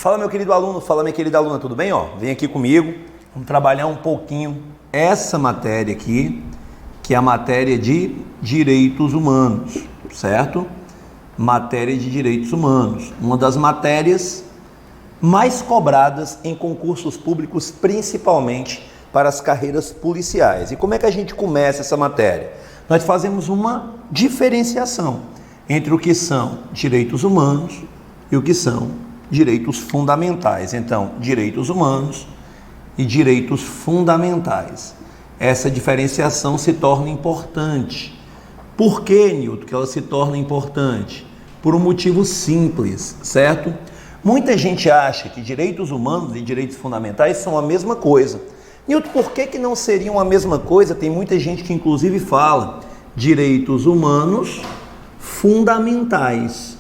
Fala, meu querido aluno, fala, minha querida aluna, tudo bem? Vem aqui comigo, vamos trabalhar um pouquinho essa matéria aqui, que é a matéria de direitos humanos, certo? Matéria de direitos humanos, uma das matérias mais cobradas em concursos públicos, principalmente para as carreiras policiais. E como é que a gente começa essa matéria? Nós fazemos uma diferenciação entre o que são direitos humanos e o que são direitos fundamentais. Então, direitos humanos e direitos fundamentais. Essa diferenciação se torna importante. Por que, Nilton, que ela se torna importante? Por um motivo simples, certo? Muita gente acha que direitos humanos e direitos fundamentais são a mesma coisa. Nilton, por que não seriam a mesma coisa? Tem muita gente que inclusive fala direitos humanos fundamentais.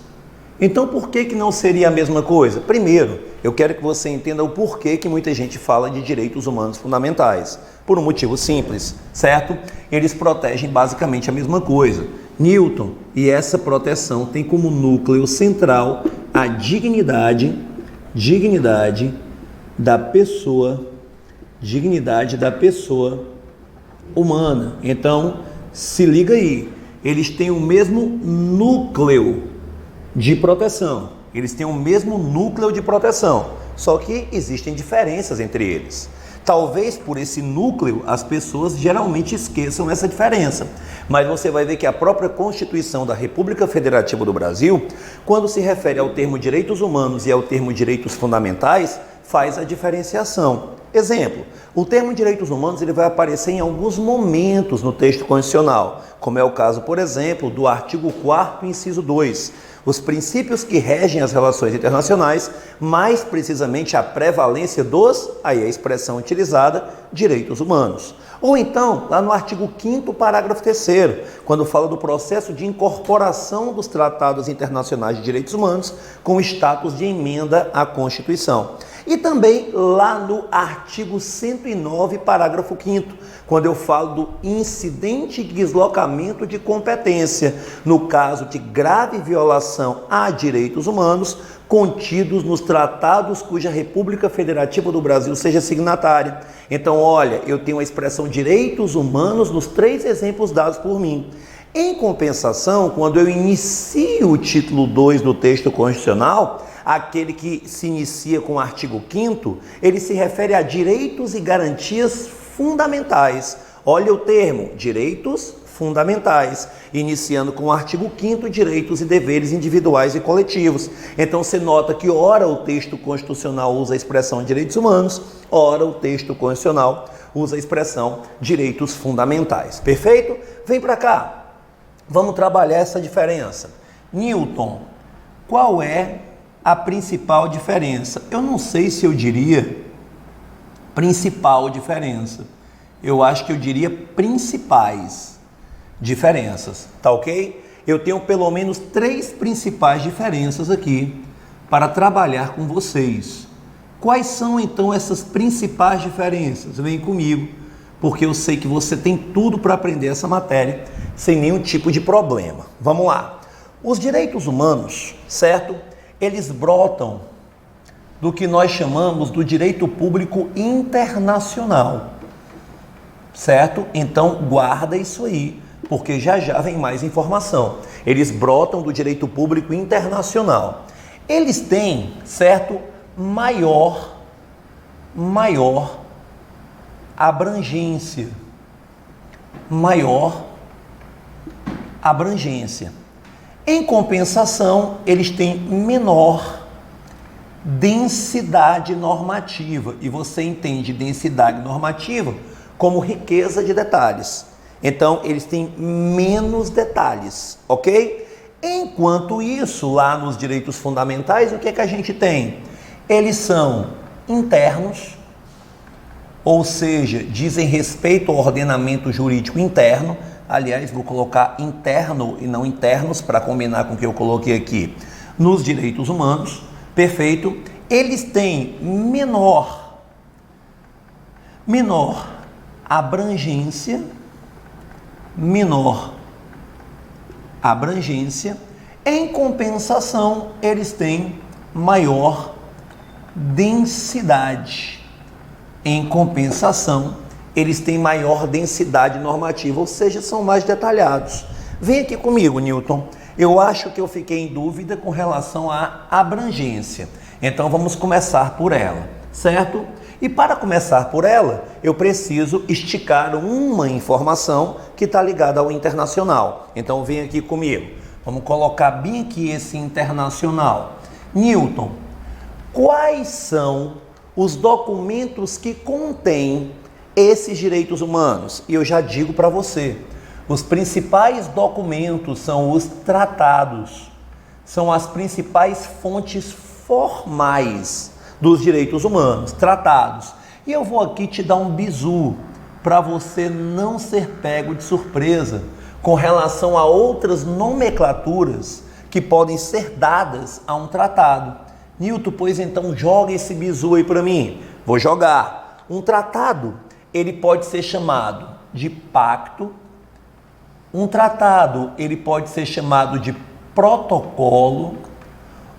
Então, por que não seria a mesma coisa? Primeiro, eu quero que você entenda o porquê que muita gente fala de direitos humanos fundamentais. Por um motivo simples, certo? Eles protegem basicamente a mesma coisa. Nilton, e essa proteção tem como núcleo central a dignidade da pessoa humana. Então, se liga aí, eles têm o mesmo núcleo de proteção. Eles têm o mesmo núcleo de proteção, só que existem diferenças entre eles. Talvez por esse núcleo as pessoas geralmente esqueçam essa diferença, mas você vai ver que a própria Constituição da República Federativa do Brasil, quando se refere ao termo direitos humanos e ao termo direitos fundamentais, faz a diferenciação. Exemplo, o termo direitos humanos ele vai aparecer em alguns momentos no texto constitucional, como é o caso, por exemplo, do artigo 4º, inciso 2, os princípios que regem as relações internacionais, mais precisamente a prevalência dos, aí a expressão utilizada, direitos humanos. Ou então, lá no artigo 5º, parágrafo 3º, quando fala do processo de incorporação dos tratados internacionais de direitos humanos com status de emenda à Constituição. E também lá no artigo 109, parágrafo 5º, quando eu falo do incidente de deslocamento de competência, no caso de grave violação a direitos humanos, contidos nos tratados cuja República Federativa do Brasil seja signatária. Então, olha, eu tenho a expressão direitos humanos nos 3 exemplos dados por mim. Em compensação, quando eu inicio o título 2 do texto constitucional, aquele que se inicia com o artigo 5º, ele se refere a direitos e garantias fundamentais. Olha o termo, direitos fundamentais, iniciando com o artigo 5º, direitos e deveres individuais e coletivos. Então você nota que ora o texto constitucional usa a expressão direitos humanos, ora o texto constitucional usa a expressão direitos fundamentais. Perfeito? Vem para cá. Vamos trabalhar essa diferença. Nilton, qual é a principal diferença? Eu não sei se eu diria principal diferença. Eu acho que eu diria principais diferenças, tá ok? Eu tenho pelo menos 3 principais diferenças aqui para trabalhar com vocês. Quais são então essas principais diferenças? Vem comigo, porque eu sei que você tem tudo para aprender essa matéria sem nenhum tipo de problema. Vamos lá. Os direitos humanos, certo? Eles brotam do que nós chamamos do direito público internacional, certo? Então, guarda isso aí, porque já vem mais informação. Eles brotam do direito público internacional. Eles têm, certo, maior abrangência. Em compensação, eles têm menor densidade normativa, e você entende densidade normativa como riqueza de detalhes. Então, eles têm menos detalhes, ok? Enquanto isso, lá nos direitos fundamentais, o que é que a gente tem? Eles são internos, ou seja, dizem respeito ao ordenamento jurídico interno. Aliás, vou colocar interno e não internos para combinar com o que eu coloquei aqui nos direitos humanos. Perfeito? Eles têm menor abrangência, Em compensação, eles têm maior densidade. Em compensação, eles têm maior densidade normativa, ou seja, são mais detalhados. Vem aqui comigo, Newton. Eu acho que eu fiquei em dúvida com relação à abrangência. Então vamos começar por ela, certo? E para começar por ela, eu preciso esticar uma informação que está ligada ao internacional. Então vem aqui comigo. Vamos colocar bem aqui esse internacional. Newton, quais são os documentos que contêm esses direitos humanos? E eu já digo para você, os principais documentos são os tratados, são as principais fontes formais dos direitos humanos, tratados. E eu vou aqui te dar um bizu para você não ser pego de surpresa com relação a outras nomenclaturas que podem ser dadas a um tratado. Newton, pois então joga esse bizu aí para mim. Vou jogar. Um tratado, ele pode ser chamado de pacto. Um tratado, ele pode ser chamado de protocolo.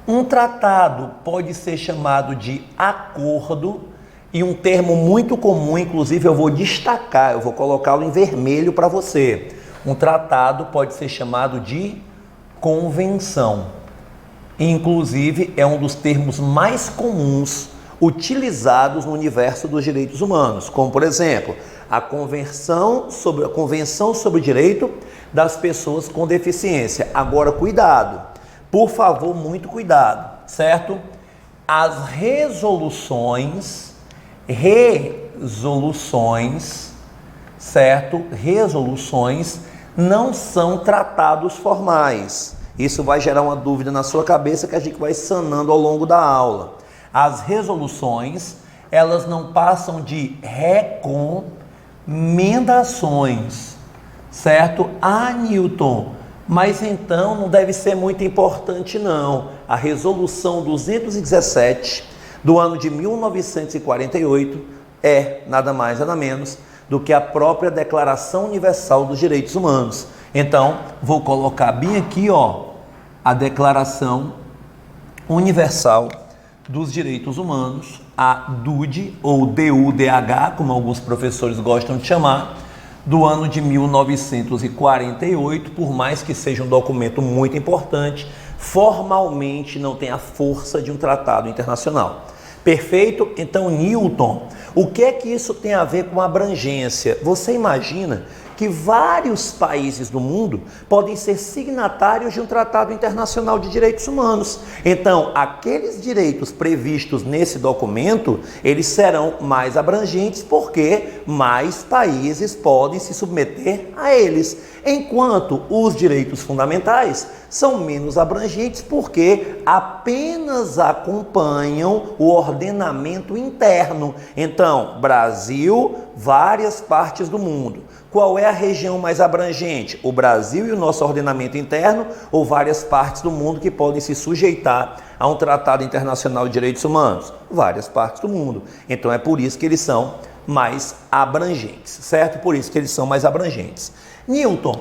Um tratado pode ser chamado de acordo. E um termo muito comum, inclusive eu vou destacar, eu vou colocá-lo em vermelho para você. Um tratado pode ser chamado de convenção. Inclusive, é um dos termos mais comuns utilizados no universo dos direitos humanos, como, por exemplo, a Convenção sobre o Direito das Pessoas com Deficiência. Agora, cuidado, por favor, muito cuidado, certo? As resoluções, certo? Resoluções não são tratados formais. Isso vai gerar uma dúvida na sua cabeça que a gente vai sanando ao longo da aula. As resoluções, elas não passam de recomendações, certo? Ah, Newton, mas então não deve ser muito importante não. A resolução 217 do ano de 1948 é nada mais, nada menos do que a própria Declaração Universal dos Direitos Humanos. Então, vou colocar bem aqui, ó, a Declaração Universal dos Direitos Humanos, a DUD, ou DUDH, como alguns professores gostam de chamar, do ano de 1948, por mais que seja um documento muito importante, formalmente não tem a força de um tratado internacional. Perfeito? Então, Newton, o que é que isso tem a ver com abrangência? Você imagina que vários países do mundo podem ser signatários de um tratado internacional de direitos humanos. Então, aqueles direitos previstos nesse documento, eles serão mais abrangentes porque mais países podem se submeter a eles, enquanto os direitos fundamentais são menos abrangentes porque apenas acompanham o ordenamento interno. Então, Brasil, várias partes do mundo. Qual é a região mais abrangente? O Brasil e o nosso ordenamento interno ou várias partes do mundo que podem se sujeitar a um tratado internacional de direitos humanos? Várias partes do mundo. Então é por isso que eles são mais abrangentes, certo? Por isso que eles são mais abrangentes. Newton,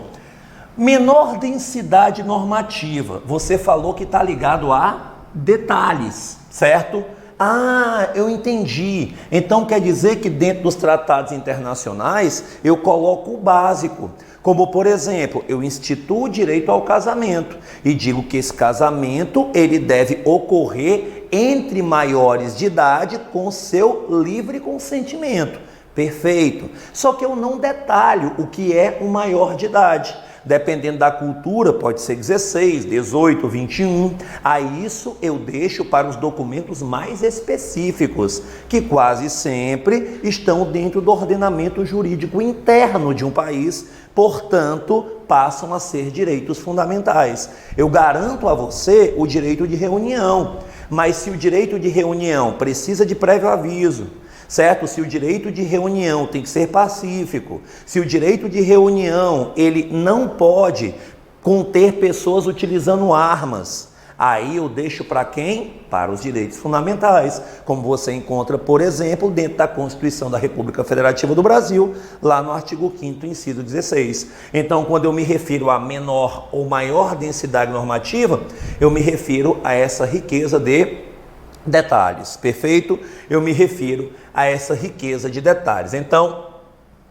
menor densidade normativa. Você falou que está ligado a detalhes, certo? Ah, eu entendi. Então quer dizer que dentro dos tratados internacionais eu coloco o básico. Como, por exemplo, eu instituo o direito ao casamento e digo que esse casamento ele deve ocorrer entre maiores de idade com seu livre consentimento. Perfeito. Só que eu não detalho o que é um maior de idade. Dependendo da cultura, pode ser 16, 18, 21. A isso eu deixo para os documentos mais específicos, que quase sempre estão dentro do ordenamento jurídico interno de um país, portanto, passam a ser direitos fundamentais. Eu garanto a você o direito de reunião, mas se o direito de reunião precisa de prévio aviso, certo? Se o direito de reunião tem que ser pacífico, se o direito de reunião ele não pode conter pessoas utilizando armas, aí eu deixo para quem? Para os direitos fundamentais, como você encontra, por exemplo, dentro da Constituição da República Federativa do Brasil, lá no artigo 5º, inciso 16. Então, quando eu me refiro a menor ou maior densidade normativa, eu me refiro a essa riqueza de detalhes, perfeito? Eu me refiro a essa riqueza de detalhes. Então,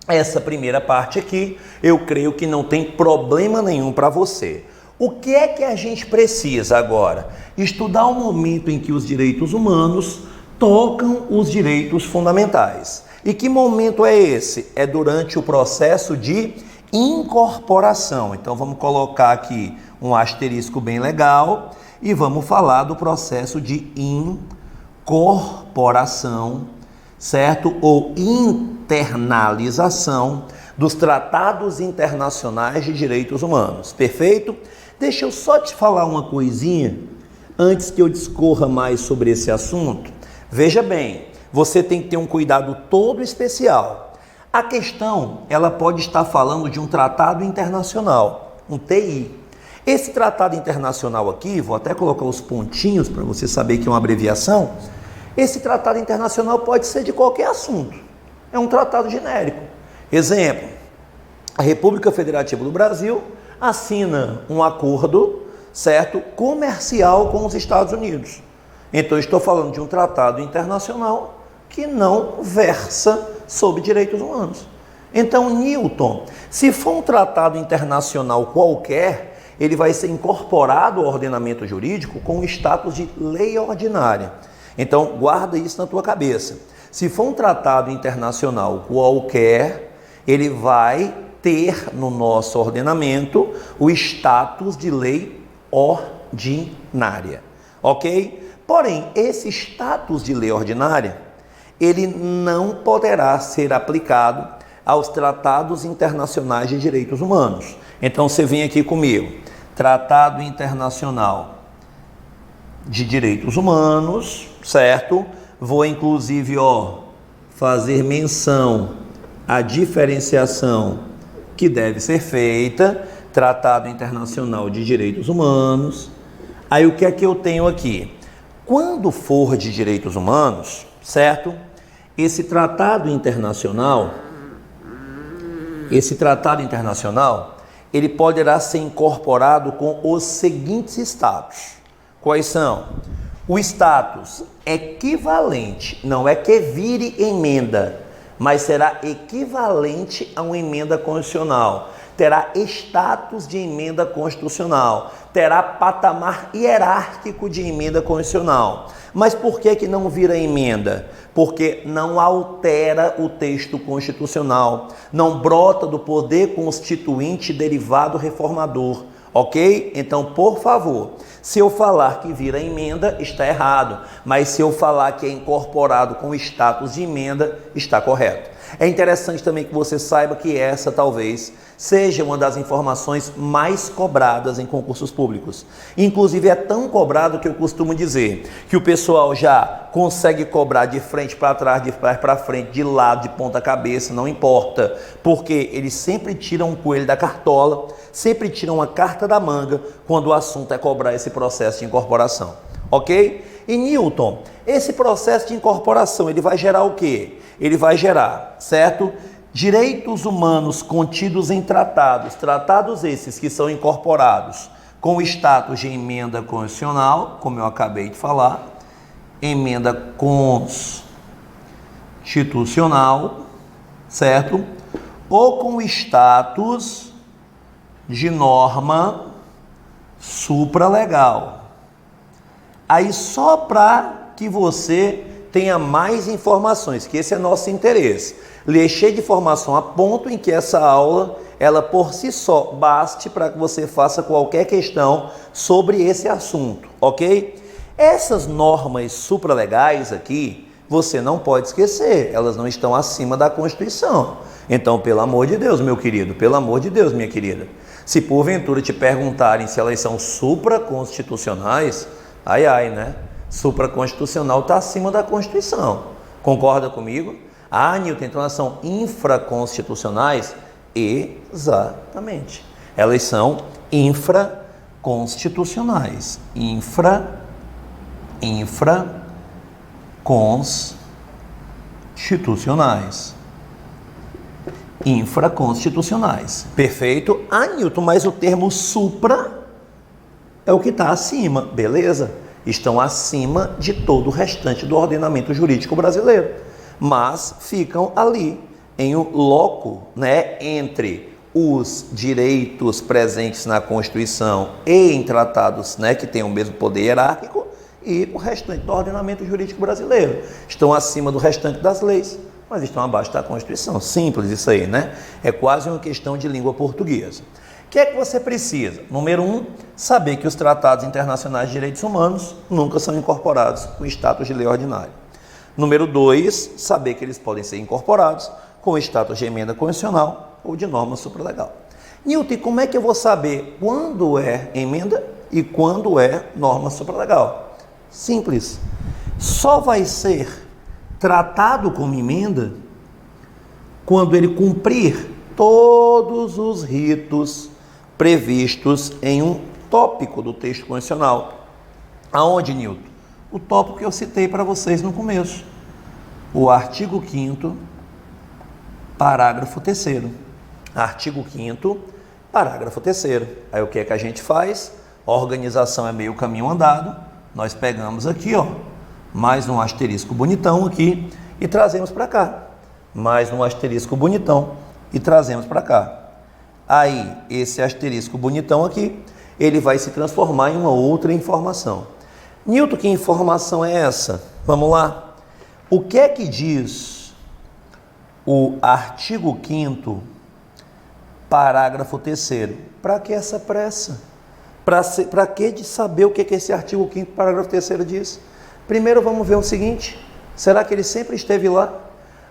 essa primeira parte aqui, eu creio que não tem problema nenhum para você. O que é que a gente precisa agora? Estudar o momento em que os direitos humanos tocam os direitos fundamentais. E que momento é esse? É durante o processo de incorporação. Então vamos colocar aqui um asterisco bem legal e vamos falar do processo de incorporação, certo? Ou internalização dos tratados internacionais de direitos humanos. Perfeito? Deixa eu só te falar uma coisinha antes que eu discorra mais sobre esse assunto. Veja bem, você tem que ter um cuidado todo especial. A questão, ela pode estar falando de um tratado internacional, um TI. Esse tratado internacional aqui, vou até colocar os pontinhos para você saber que é uma abreviação. Esse tratado internacional pode ser de qualquer assunto. É um tratado genérico. Exemplo, a República Federativa do Brasil assina um acordo, certo, comercial com os Estados Unidos. Então, estou falando de um tratado internacional que não versa sobre direitos humanos. Então, Newton, se for um tratado internacional qualquer, ele vai ser incorporado ao ordenamento jurídico com o status de lei ordinária. Então, guarda isso na tua cabeça. Se for um tratado internacional qualquer, ele vai ter no nosso ordenamento o status de lei ordinária, ok? Porém, esse status de lei ordinária, ele não poderá ser aplicado aos tratados internacionais de direitos humanos. Então, você vem aqui comigo, Tratado Internacional de Direitos Humanos, certo? Vou, inclusive, fazer menção à diferenciação que deve ser feita, Tratado Internacional de Direitos Humanos. Aí, o que é que eu tenho aqui? Quando for de direitos humanos, certo? Esse tratado internacional, ele poderá ser incorporado com os seguintes status. Quais são? O status equivalente, não é que vire emenda, mas será equivalente a uma emenda constitucional. Terá status de emenda constitucional, terá patamar hierárquico de emenda constitucional. Mas por que não vira emenda? Porque não altera o texto constitucional, não brota do poder constituinte derivado reformador, ok? Então, por favor, se eu falar que vira emenda, está errado, mas se eu falar que é incorporado com status de emenda, está correto. É interessante também que você saiba que essa talvez seja uma das informações mais cobradas em concursos públicos. Inclusive é tão cobrado que eu costumo dizer que o pessoal já consegue cobrar de frente para trás, de trás para frente, de lado, de ponta cabeça, não importa, porque eles sempre tiram um coelho da cartola, sempre tiram uma carta da manga quando o assunto é cobrar esse processo de incorporação, ok? E Newton, esse processo de incorporação, ele vai gerar o quê? Ele vai gerar, certo? Direitos humanos contidos em tratados esses que são incorporados com o status de emenda constitucional, como eu acabei de falar, emenda constitucional, certo? Ou com o status de norma supralegal. Aí só para que você tenha mais informações, que esse é nosso interesse. Lhe cheio de informação a ponto em que essa aula, ela por si só, baste para que você faça qualquer questão sobre esse assunto, ok? Essas normas supralegais aqui, você não pode esquecer, elas não estão acima da Constituição. Então, pelo amor de Deus, meu querido, pelo amor de Deus, minha querida, se porventura te perguntarem se elas são supraconstitucionais, ai, ai, né? Supraconstitucional está acima da Constituição. Concorda comigo? Ah, Newton, então elas são infraconstitucionais? Exatamente. Elas são infraconstitucionais. Infraconstitucionais. Perfeito? Ah, Newton, mas o termo supra é o que está acima, beleza? estão acima de todo o restante do ordenamento jurídico brasileiro, mas ficam ali em um loco, né, entre os direitos presentes na Constituição e em tratados, né, que têm o mesmo poder hierárquico, e o restante do ordenamento jurídico brasileiro. Estão acima do restante das leis, mas estão abaixo da Constituição. Simples isso aí, né? É quase uma questão de língua portuguesa. O que é que você precisa? Número 1, saber que os tratados internacionais de direitos humanos nunca são incorporados com status de lei ordinária. Número 2, saber que eles podem ser incorporados com status de emenda constitucional ou de norma supralegal. Newton, e como é que eu vou saber quando é emenda e quando é norma supralegal? Simples. Só vai ser tratado como emenda quando ele cumprir todos os ritos previstos em um tópico do texto constitucional. Aonde, Newton? O tópico que eu citei para vocês no começo. O artigo 5º, parágrafo 3º. Artigo 5º, parágrafo 3º. Aí o que é que a gente faz? A organização é meio caminho andado. Nós pegamos aqui, ó, mais um asterisco bonitão aqui e trazemos para cá. Mais um asterisco bonitão e trazemos para cá. Aí, esse asterisco bonitão aqui, ele vai se transformar em uma outra informação. Newton, que informação é essa? Vamos lá. O que é que diz o artigo 5º, parágrafo 3º? Para que essa pressa? Para que de saber o que esse artigo 5º, parágrafo 3º diz? Primeiro vamos ver o seguinte, será que ele sempre esteve lá?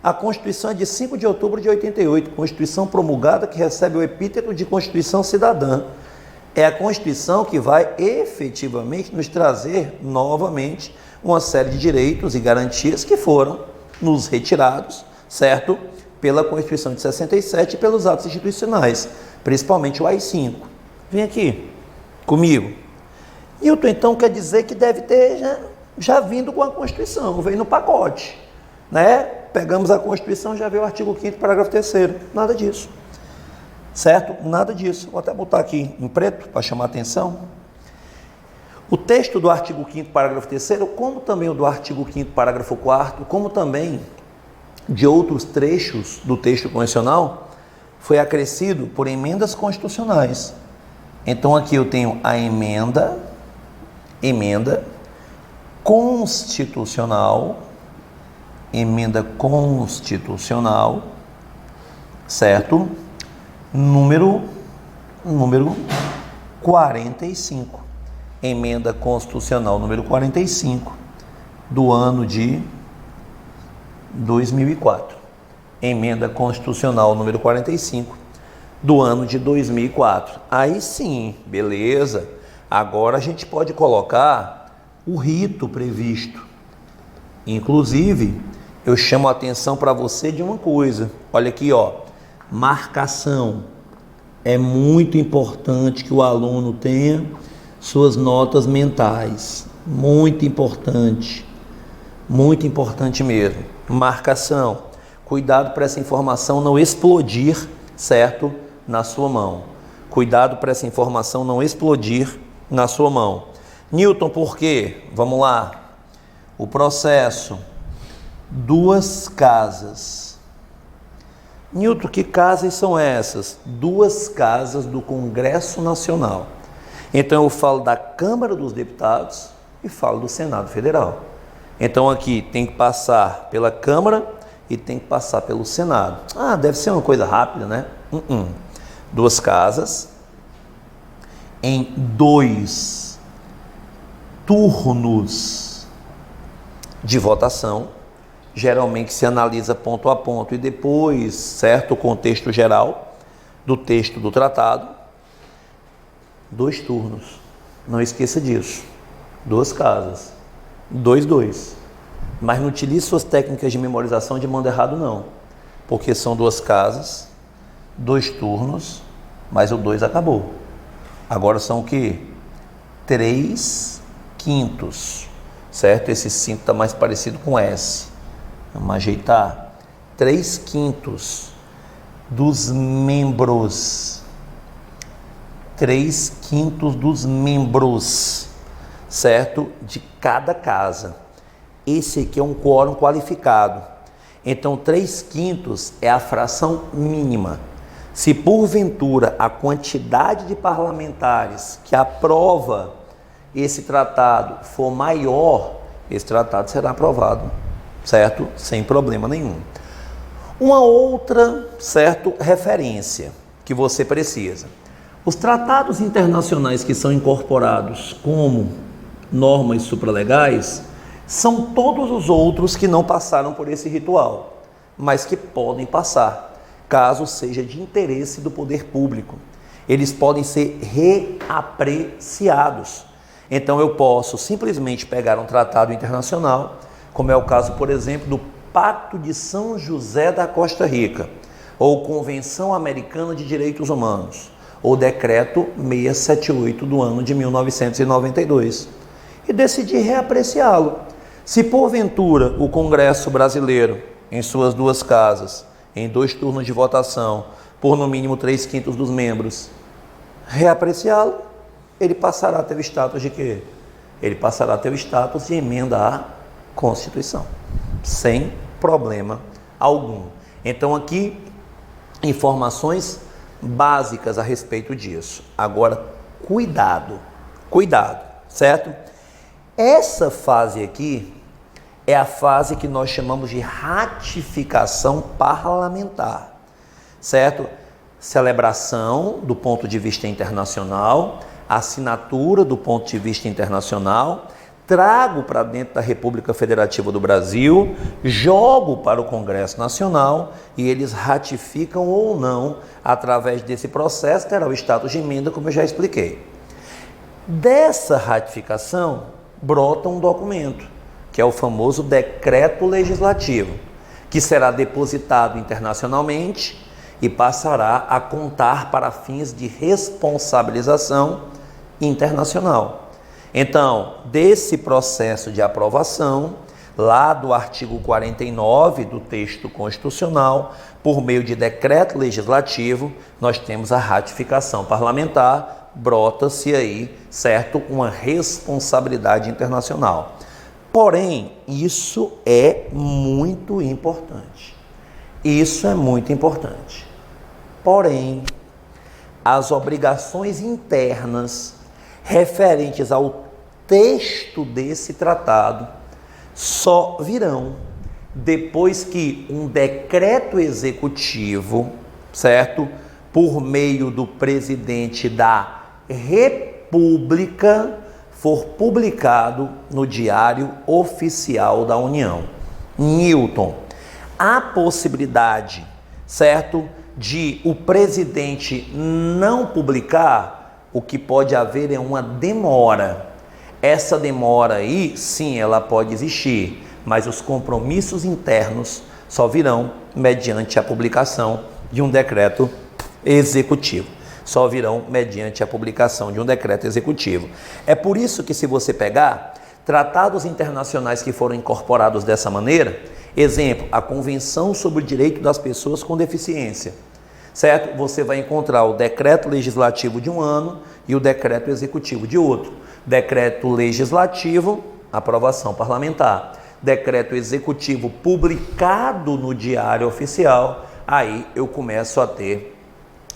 A Constituição é de 5 de outubro de 88, Constituição promulgada que recebe o epíteto de Constituição Cidadã. É a Constituição que vai efetivamente nos trazer novamente uma série de direitos e garantias que foram nos retirados, certo? Pela Constituição de 67 e pelos atos institucionais, principalmente o AI-5. Vem aqui comigo. Newton, então, quer dizer que deve ter já vindo com a Constituição, veio no pacote, né? Pegamos a Constituição, já veio o artigo 5º, parágrafo 3º. Nada disso, certo? Nada disso. Vou até botar aqui em preto para chamar a atenção. O texto do artigo 5º, parágrafo 3º, como também o do artigo 5º, parágrafo 4º, como também de outros trechos do texto constitucional, foi acrescido por emendas constitucionais. Então aqui eu tenho a emenda constitucional, certo? Número 45. Emenda constitucional número 45 do ano de 2004. Emenda constitucional número 45 do ano de 2004. Aí sim, beleza. Agora a gente pode colocar o rito previsto. Inclusive, eu chamo a atenção para você de uma coisa. Olha aqui, ó. Marcação. É muito importante que o aluno tenha suas notas mentais. Muito importante mesmo. Marcação. Cuidado para essa informação não explodir, certo? Na sua mão. Cuidado para essa informação não explodir na sua mão. Newton, por quê? Vamos lá. O processo. 2 casas. Newton, que casas são essas? 2 casas do Congresso Nacional. Então eu falo da Câmara dos Deputados e falo do Senado Federal. Então aqui tem que passar pela Câmara e tem que passar pelo Senado. Ah, deve ser uma coisa rápida, né? 2 casas em 2 turnos de votação. Geralmente se analisa ponto a ponto e depois, certo, o contexto geral do texto do tratado. 2 turnos, não esqueça disso. 2 casas, 2. Mas não utilize suas técnicas de memorização de mando errado não, porque são 2 casas, 2 turnos, mas o 2 acabou. Agora são o quê? 3/5, certo? Esse 5 está mais parecido com S. Vamos ajeitar. 3/5 dos membros. 3/5 dos membros, certo? De cada casa. Esse aqui é um quórum qualificado. Então, 3/5 é a fração mínima. Se porventura a quantidade de parlamentares que aprova esse tratado for maior, esse tratado será aprovado, certo? Sem problema nenhum. Uma outra, certo, referência que você precisa. Os tratados internacionais que são incorporados como normas supralegais são todos os outros que não passaram por esse ritual, mas que podem passar, caso seja de interesse do poder público. Eles podem ser reapreciados. Então eu posso simplesmente pegar um tratado internacional, como é o caso, por exemplo, do Pacto de São José da Costa Rica, ou Convenção Americana de Direitos Humanos, ou Decreto 678 do ano de 1992, e decidir reapreciá-lo. Se porventura o Congresso brasileiro, em suas duas casas, em 2 turnos de votação, por no mínimo 3/5 dos membros, reapreciá-lo, ele passará a ter o status de quê? Ele passará a ter o status de emenda à Constituição, sem problema algum. Então aqui, informações básicas a respeito disso. Agora, cuidado, certo? Essa fase aqui é a fase que nós chamamos de ratificação parlamentar, certo? Celebração do ponto de vista internacional, assinatura do ponto de vista internacional, trago para dentro da República Federativa do Brasil, jogo para o Congresso Nacional e eles ratificam ou não. Através desse processo terá o status de emenda, como eu já expliquei. Dessa ratificação brota um documento, que é o famoso decreto legislativo, que será depositado internacionalmente e passará a contar para fins de responsabilização internacional. Então, desse processo de aprovação, lá do artigo 49 do texto constitucional, por meio de decreto legislativo, nós temos a ratificação parlamentar, brota-se aí, certo, uma responsabilidade internacional. Porém, isso é muito importante. Isso é muito importante. Porém, as obrigações internas referentes ao texto desse tratado só virão depois que um decreto executivo, certo, por meio do presidente da República, for publicado no Diário Oficial da União. Newton, há possibilidade, certo, de o presidente não publicar, o que pode haver é uma demora. Essa demora aí, sim, ela pode existir, mas os compromissos internos só virão mediante a publicação de um decreto executivo. Só virão mediante a publicação de um decreto executivo. É por isso que, se você pegar tratados internacionais que foram incorporados dessa maneira, exemplo, a Convenção sobre o Direito das Pessoas com Deficiência, certo? Você vai encontrar o decreto legislativo de um ano e o decreto executivo de outro. Decreto legislativo, aprovação parlamentar. Decreto executivo publicado no Diário Oficial, aí eu começo a ter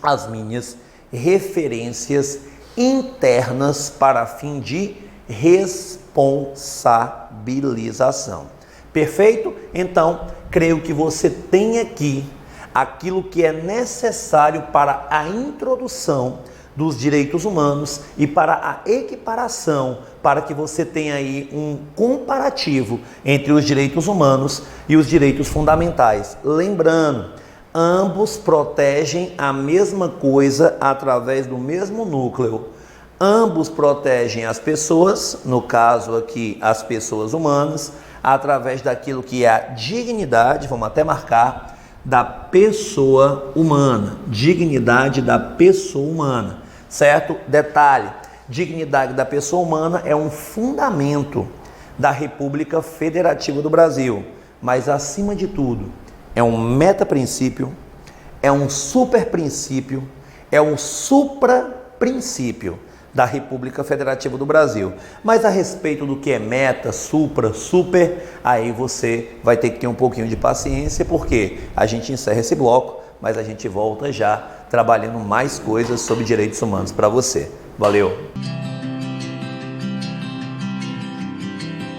as minhas referências internas para fim de responsabilização. Perfeito? Então, creio que você tem aqui aquilo que é necessário para a introdução dos direitos humanos e para a equiparação, para que você tenha aí um comparativo entre os direitos humanos e os direitos fundamentais. Lembrando, ambos protegem a mesma coisa através do mesmo núcleo. Ambos protegem as pessoas, no caso aqui as pessoas humanas, através daquilo que é a dignidade, vamos até marcar, da pessoa humana. Dignidade da pessoa humana, certo? Detalhe, dignidade da pessoa humana é um fundamento da República Federativa do Brasil, mas acima de tudo, é um metaprincípio, é um superprincípio, é um supraprincípio. da República Federativa do Brasil. Mas a respeito do que é meta, supra, super, aí você vai ter que ter um pouquinho de paciência, porque a gente encerra esse bloco, mas a gente volta já trabalhando mais coisas sobre direitos humanos para você. Valeu!